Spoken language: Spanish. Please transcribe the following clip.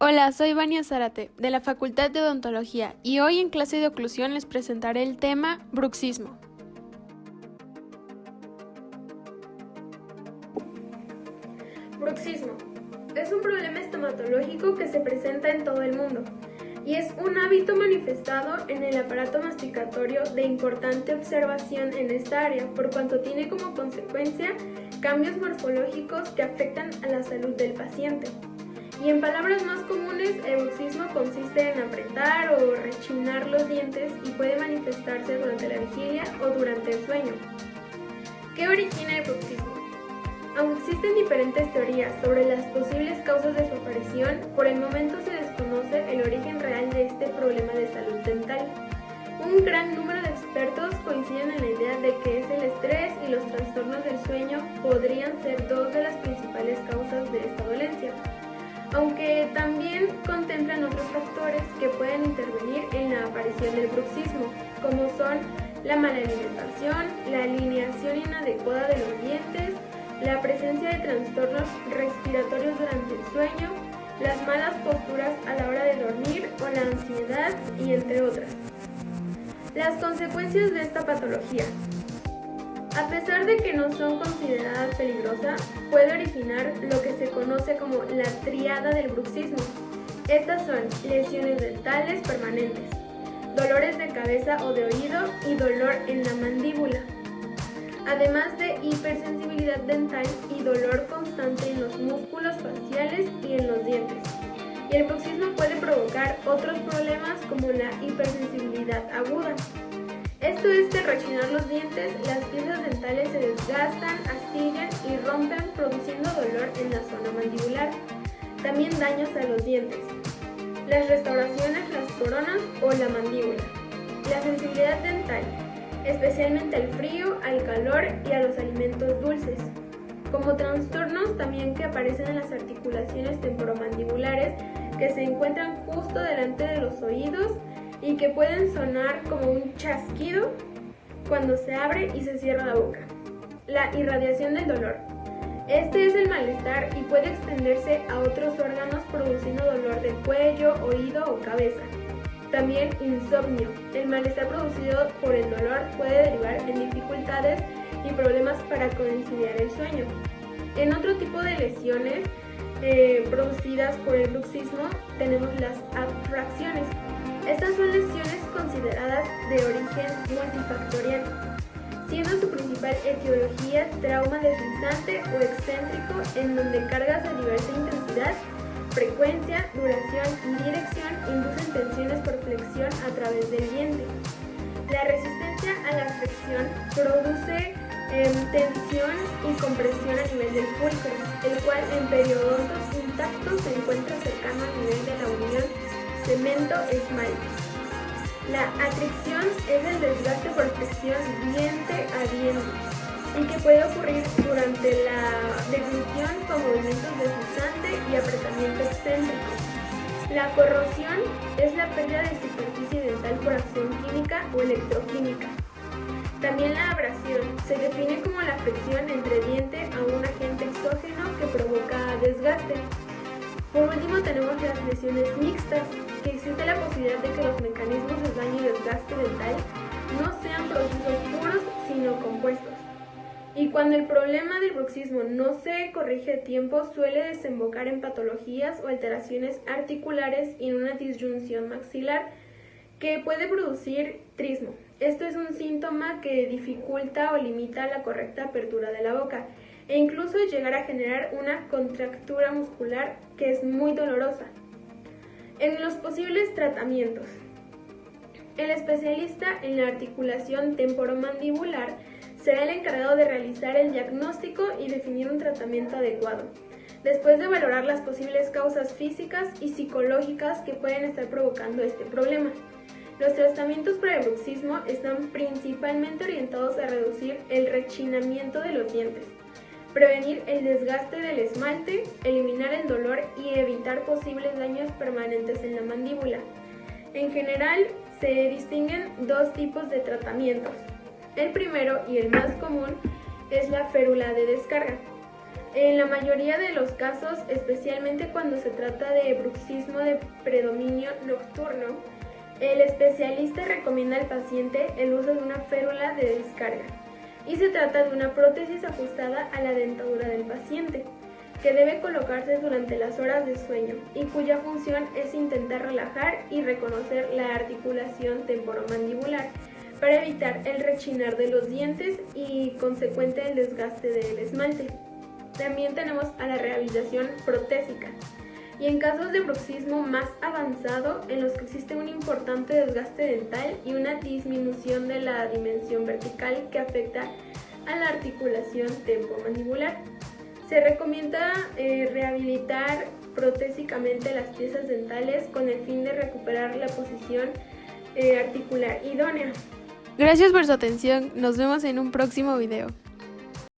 Hola, soy Vania Zárate, de la Facultad de Odontología, y hoy en clase de oclusión les presentaré el tema bruxismo. Bruxismo es un problema estomatológico que se presenta en todo el mundo y es un hábito manifestado en el aparato masticatorio de importante observación en esta área, por cuanto tiene como consecuencia cambios morfológicos que afectan a la salud del paciente. Y en palabras más comunes, el bruxismo consiste en apretar o rechinar los dientes y puede manifestarse durante la vigilia o durante el sueño. ¿Qué origina el bruxismo? Aunque existen diferentes teorías sobre las posibles causas de su aparición, por el momento se desconoce el origen real de este problema de salud dental. Un gran número de expertos coinciden en la idea de que es el estrés y los trastornos del sueño podrían ser dos de las principales causas de esta dolencia, aunque también contemplan otros factores que pueden intervenir en la aparición del bruxismo, como son la mala alimentación, la alineación inadecuada de los dientes, la presencia de trastornos respiratorios durante el sueño, las malas posturas a la hora de dormir o la ansiedad, y entre otras. Las consecuencias de esta patología. A pesar de que no son consideradas peligrosas, puede originar lo que se conoce como la tríada del bruxismo. Estas son lesiones dentales permanentes, dolores de cabeza o de oído y dolor en la mandíbula, además de hipersensibilidad dental y dolor constante en los músculos faciales y en los dientes. Y el bruxismo puede provocar otros problemas como la hipersensibilidad aguda. Esto es que al rechinar los dientes, las piezas dentales se desgastan, astillan y rompen, produciendo dolor en la zona mandibular. También daños a los dientes, las restauraciones, las coronas o la mandíbula. La sensibilidad dental, especialmente al frío, al calor y a los alimentos dulces. Como trastornos también que aparecen en las articulaciones temporomandibulares que se encuentran justo delante de los oídos y que pueden sonar como un chasquido cuando se abre y se cierra la boca. La irradiación del dolor. Este es el malestar y puede extenderse a otros órganos produciendo dolor de cuello, oído o cabeza. También insomnio. El malestar producido por el dolor puede derivar en dificultades y problemas para conciliar el sueño. En otro tipo de lesiones producidas por el bruxismo tenemos las abfracciones. Estas son lesiones consideradas de origen multifactorial, siendo su principal etiología trauma deslizante o excéntrico, en donde cargas de diversa intensidad, frecuencia, duración y dirección inducen tensiones por flexión a través del diente. La resistencia a la flexión produce tensión y compresión a nivel del pulcro, el cual en periodontos intactos se encuentra cercano al nivel de la unión cemento-esmalte. La atricción es el desgaste por fricción diente a diente y que puede ocurrir durante la deglución con movimientos deslizante y apretamiento excéntrico. La corrosión es la pérdida de superficie dental por acción química o electroquímica. También la abrasión se define como la fricción entre diente a un agente exógeno que provoca desgaste. Por último tenemos las lesiones mixtas, que existe la posibilidad de que los mecanismos de daño y desgaste dental no sean procesos puros, sino compuestos. Y cuando el problema del bruxismo no se corrige a tiempo, suele desembocar en patologías o alteraciones articulares y en una disyunción maxilar que puede producir trismo. Esto es un síntoma que dificulta o limita la correcta apertura de la boca e incluso llegar a generar una contractura muscular que es muy dolorosa. En los posibles tratamientos, el especialista en la articulación temporomandibular será el encargado de realizar el diagnóstico y definir un tratamiento adecuado, después de valorar las posibles causas físicas y psicológicas que pueden estar provocando este problema. Los tratamientos para el bruxismo están principalmente orientados a reducir el rechinamiento de los dientes, prevenir el desgaste del esmalte, eliminar el dolor y evitar posibles daños permanentes en la mandíbula. En general, se distinguen dos tipos de tratamientos. El primero y el más común es la férula de descarga. En la mayoría de los casos, especialmente cuando se trata de bruxismo de predominio nocturno, el especialista recomienda al paciente el uso de una férula de descarga y se trata de una prótesis ajustada a la dentadura del paciente, que debe colocarse durante las horas de sueño y cuya función es intentar relajar y reconocer la articulación temporomandibular para evitar el rechinar de los dientes y consecuente el desgaste del esmalte. También tenemos a la rehabilitación protésica y en casos de bruxismo más avanzado en los que existe un importante desgaste dental y una disminución de la dimensión vertical que afecta a la articulación temporomandibular. Se recomienda rehabilitar protésicamente las piezas dentales con el fin de recuperar la posición articular idónea. Gracias por su atención, nos vemos en un próximo video.